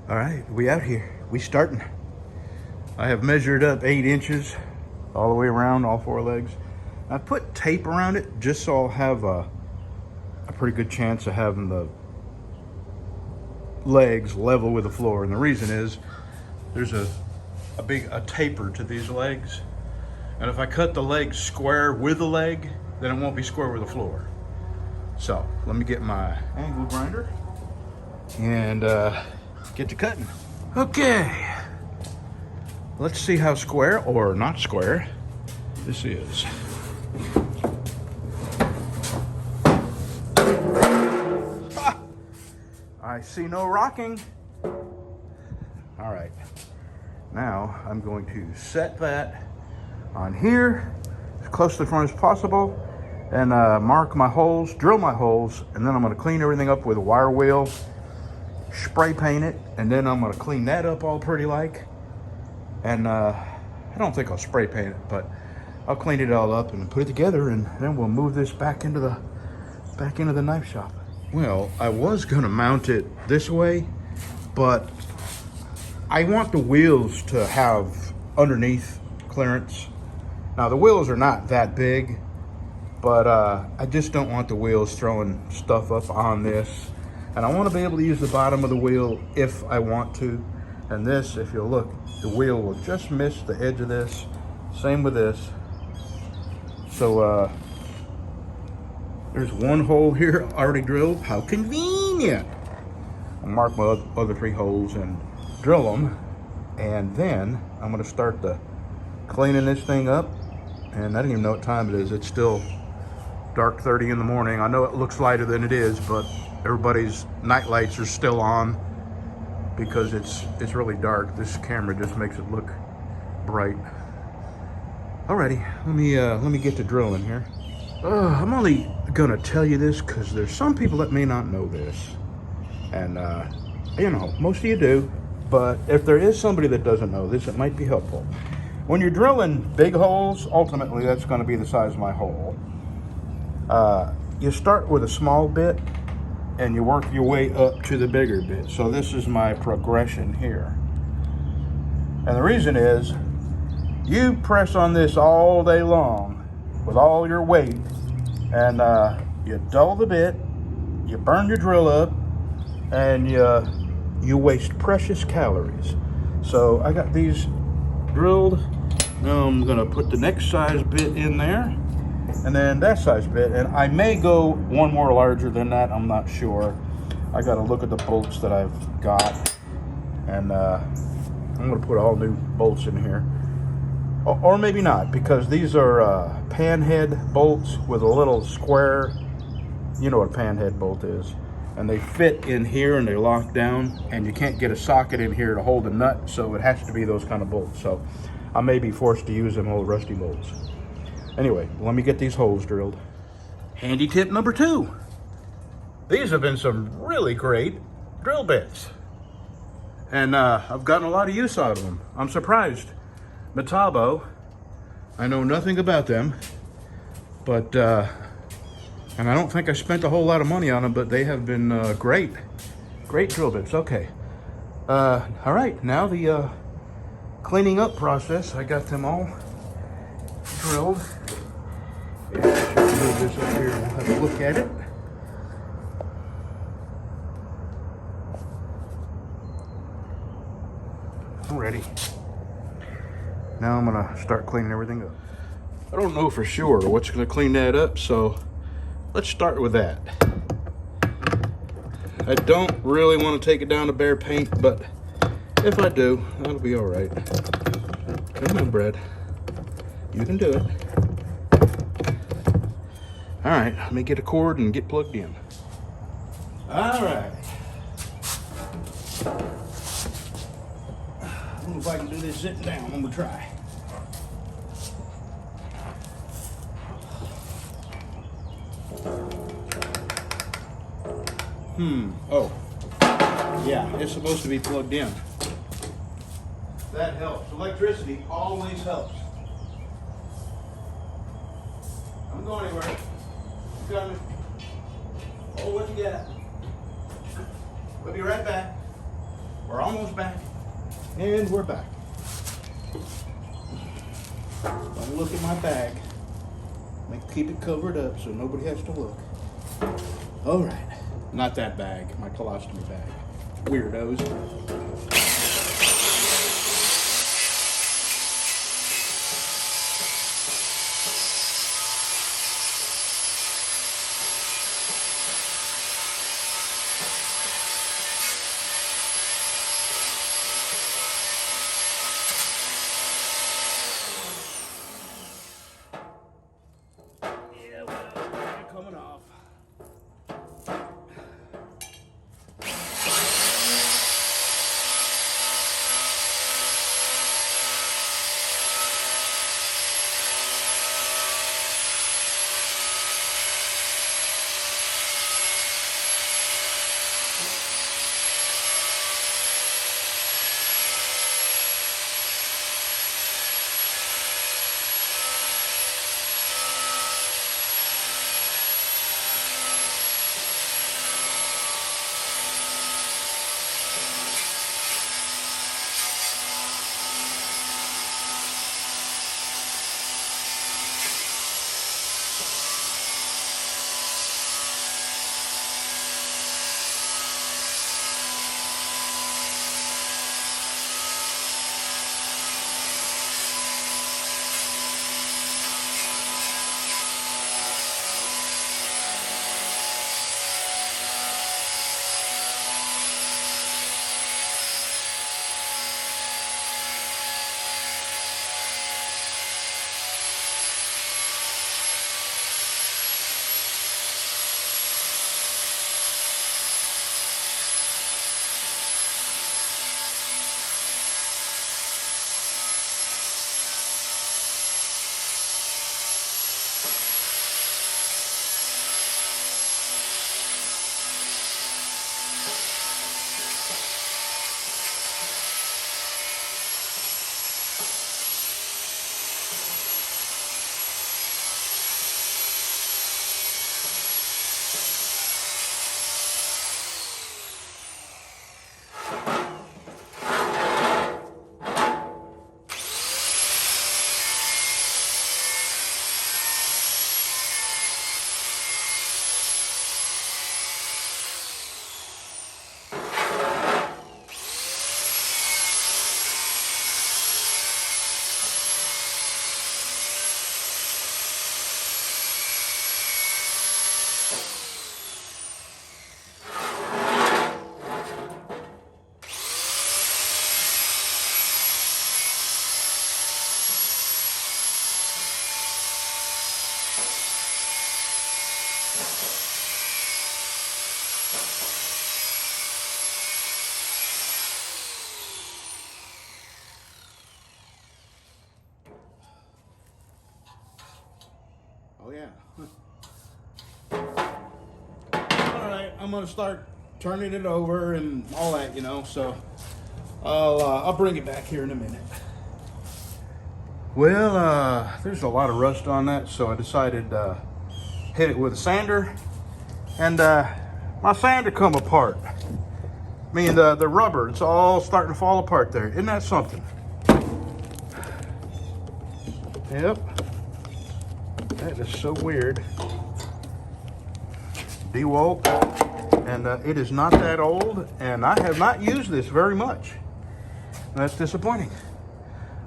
All right, we out here. We starting. I have measured up 8 inches all the way around, all 4 legs. I put tape around it just so I'll have a pretty good chance of having the legs level with the floor. And the reason is there's a taper to these legs. And if I cut the leg square with the leg, then it won't be square with the floor. So let me get my angle grinder and get to cutting. Okay, let's see how square or not square this is. Ha! I see no rocking. All right, now I'm going to set that on here as close to the front as possible and mark my holes, drill my holes, and then I'm going to clean everything up with a wire wheel, spray paint it, and then I'm going to clean that up all pretty like. And I don't think I'll spray paint it, but I'll clean it all up and put it together, and then we'll move this back into the knife shop. Well, I was going to mount it this way, but I want the wheels to have underneath clearance. Now the wheels are not that big, but I just don't want the wheels throwing stuff up on this. And I want to be able to use the bottom of the wheel if I want to. And this, if you'll look, the wheel will just miss the edge of this. Same with this. So there's one hole here already drilled. How convenient. I'll mark my other 3 holes and drill them. And then I'm going to start cleaning this thing up. And I don't even know what time it is. It's still dark 30 in the morning. I know it looks lighter than it is, but everybody's night lights are still on because it's really dark. This camera just makes it look bright. Alrighty, let me get to drilling here. I'm only gonna tell you this because there's some people that may not know this, and you know, most of you do. But if there is somebody that doesn't know this, it might be helpful. When you're drilling big holes, ultimately that's going to be the size of my hole. You start with a small bit and you work your way up to the bigger bit. So this is my progression here. And the reason is, you press on this all day long with all your weight, and you dull the bit, you burn your drill up, and you waste precious calories. So I got these drilled. Now I'm gonna put the next size bit in there, and then that size bit, and I may go one more larger than that. I'm not sure. I got to look at the bolts that I've got, and I'm gonna put all new bolts in here, or maybe not, because these are panhead bolts with a little square. You know what a panhead bolt is, and they fit in here and they lock down, and you can't get a socket in here to hold a nut, so it has to be those kind of bolts. So I may be forced to use them old rusty bolts. Anyway, let me get these holes drilled. Handy tip number 2. These have been some really great drill bits, and I've gotten a lot of use out of them. I'm surprised. Metabo, I know nothing about them, but and I don't think I spent a whole lot of money on them, but they have been great drill bits. Okay, all right, now the cleaning up process. I got them all drilled. Yeah, I'll move this up here and we'll have a look at it. I'm ready. Now I'm gonna start cleaning everything up. I don't know for sure what's gonna clean that up, so let's start with that. I don't really want to take it down to bare paint, but if I do, that'll be all right. Come on, Brad. You can do it. All right, let me get a cord and get plugged in. All right. I don't know if I can do this sitting down. I'm gonna try. Oh. Yeah, it's supposed to be plugged in. That helps. Electricity always helps. I'm going anywhere. I'm coming. Oh, what you got? We'll be right back. We're almost back, and we're back. Don't look at my bag. Keep it covered up so nobody has to look. All right, not that bag, my colostomy bag. Weirdos. Coming off. Oh yeah. All right, I'm gonna start turning it over and all that, you know. So I'll bring it back here in a minute. Well, there's a lot of rust on that, so I decided to hit it with a sander, and my sander come apart. I mean, the rubber, it's all starting to fall apart there. Isn't that something? Yep. That is so weird. DeWalt, and it is not that old, and I have not used this very much. That's disappointing.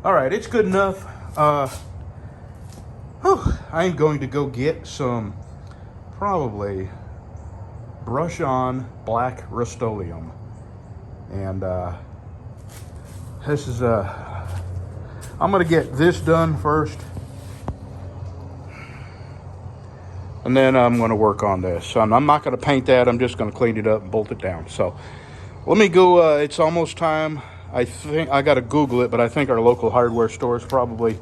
All right, it's good enough. I'm going to go get some probably brush on black Rust-Oleum, and this is I'm gonna get this done first, and then I'm gonna work on this. So I'm not gonna paint that. I'm just gonna clean it up and bolt it down. So let me go. It's almost time. I think I gotta Google it, but I think our local hardware store is probably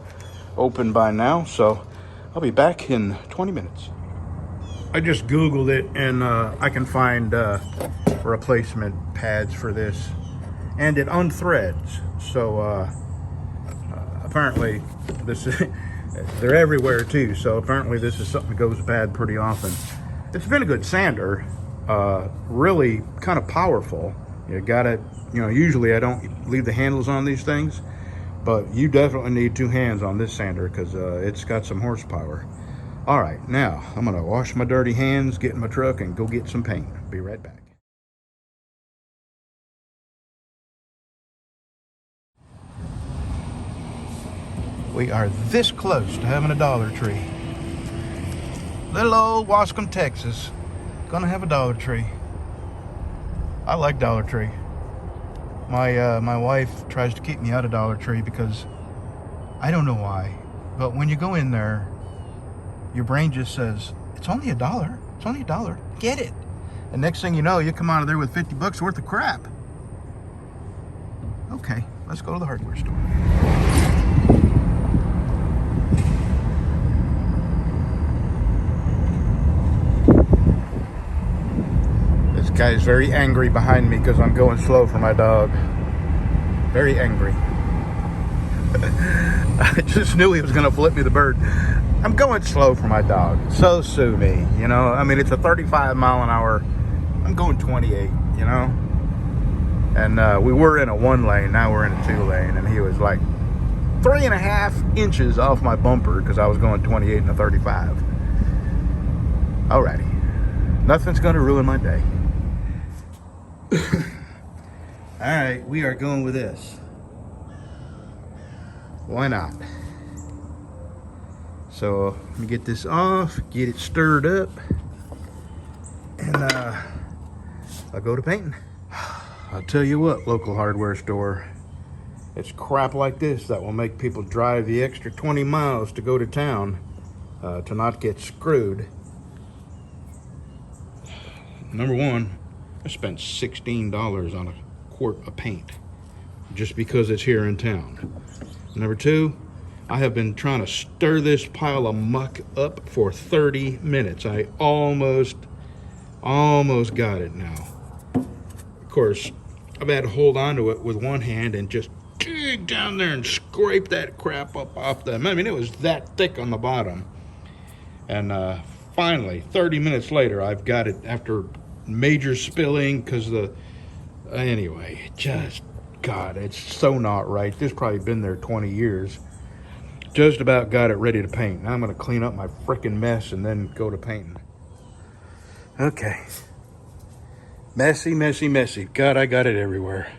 open by now. So I'll be back in 20 minutes. I just Googled it, and I can find replacement pads for this, and it unthreads. So apparently this is, they're everywhere too. So apparently this is something that goes bad pretty often. It's been a good sander, really kind of powerful. You gotta, usually I don't leave the handles on these things, but you definitely need 2 hands on this sander because it's got some horsepower. All right, now I'm gonna wash my dirty hands, get in my truck, and go get some paint. Be right back. We are this close to having a Dollar Tree. Little old Wascom, Texas, gonna have a Dollar Tree. I like Dollar Tree. My wife tries to keep me out of Dollar Tree because I don't know why, but when you go in there, your brain just says, it's only $1. It's only $1. Get it. And next thing you know, you come out of there with 50 bucks worth of crap. Okay, let's go to the hardware store. This guy's very angry behind me because I'm going slow for my dog. Very angry. I just knew he was going to flip me the bird. I'm going slow for my dog. So sue me, I mean, it's a 35 mile an hour. I'm going 28, And we were in a 1 lane. Now we're in a 2 lane. And he was like 3.5 inches off my bumper because I was going 28 and a 35. Alrighty. Nothing's going to ruin my day. All right, we are going with this. Why not? So let me get this off, get it stirred up, and I'll go to painting. I'll tell you what, local hardware store, it's crap like this that will make people drive the extra 20 miles to go to town to not get screwed. Number one, I spent $16 on a quart of paint just because it's here in town. Number two, I have been trying to stir this pile of muck up for 30 minutes. I almost got it now. Of course, I've had to hold on to it with one hand and just dig down there and scrape that crap up off them. I mean, it was that thick on the bottom. And finally, 30 minutes later, I've got it after major spilling because anyway, just, God, it's so not right. This probably been there 20 years. Just about got it ready to paint. Now I'm going to clean up my frickin' mess and then go to painting. Okay. Messy, messy, messy. God, I got it everywhere.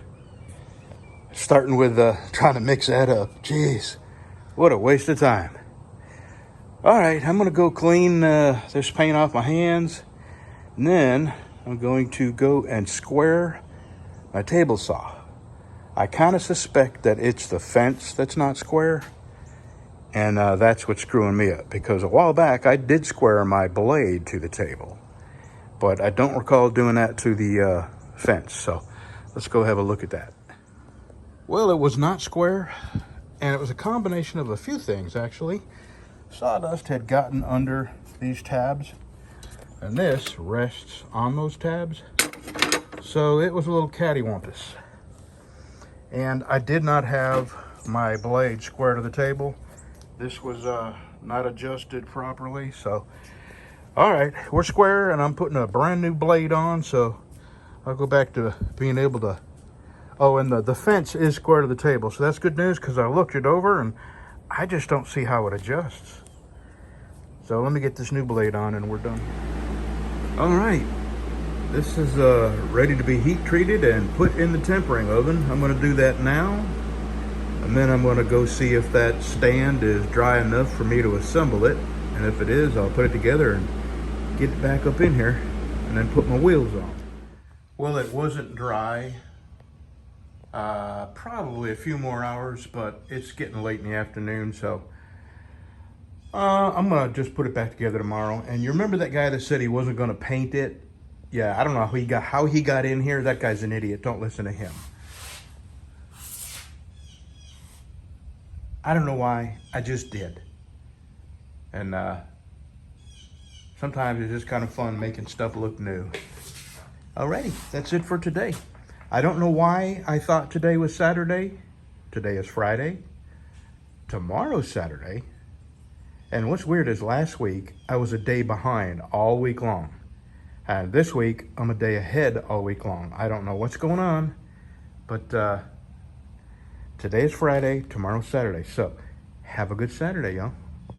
Starting with trying to mix that up. Jeez, what a waste of time. All right, I'm going to go clean this paint off my hands. And then I'm going to go and square my table saw. I kind of suspect that it's the fence that's not square. And that's what's screwing me up. Because a while back, I did square my blade to the table. But I don't recall doing that to the fence. So let's go have a look at that. Well, it was not square. And it was a combination of a few things, actually. Sawdust had gotten under these tabs. And this rests on those tabs. So it was a little cattywampus. And I did not have my blade square to the table. This was not adjusted properly. So, all right, we're square and I'm putting a brand new blade on. So I'll go back to being able to, oh, and the fence is square to the table. So that's good news because I looked it over and I just don't see how it adjusts. So let me get this new blade on and we're done. All right, this is ready to be heat treated and put in the tempering oven. I'm going to do that now, and then I'm going to go see if that stand is dry enough for me to assemble it, and if it is, I'll put it together and get it back up in here and then put my wheels on. Well, it wasn't dry. Probably a few more hours, but it's getting late in the afternoon, so I'm gonna just put it back together tomorrow. And you remember that guy that said he wasn't gonna paint it? Yeah, I don't know how he got in here. That guy's an idiot. Don't listen to him. I don't know why. I just did. And sometimes it's just kind of fun making stuff look new. Alrighty, that's it for today. I don't know why I thought today was Saturday. Today is Friday. Tomorrow's Saturday. And what's weird is last week, I was a day behind all week long. This week, I'm a day ahead all week long. I don't know what's going on, but today is Friday, tomorrow's Saturday. So have a good Saturday, y'all.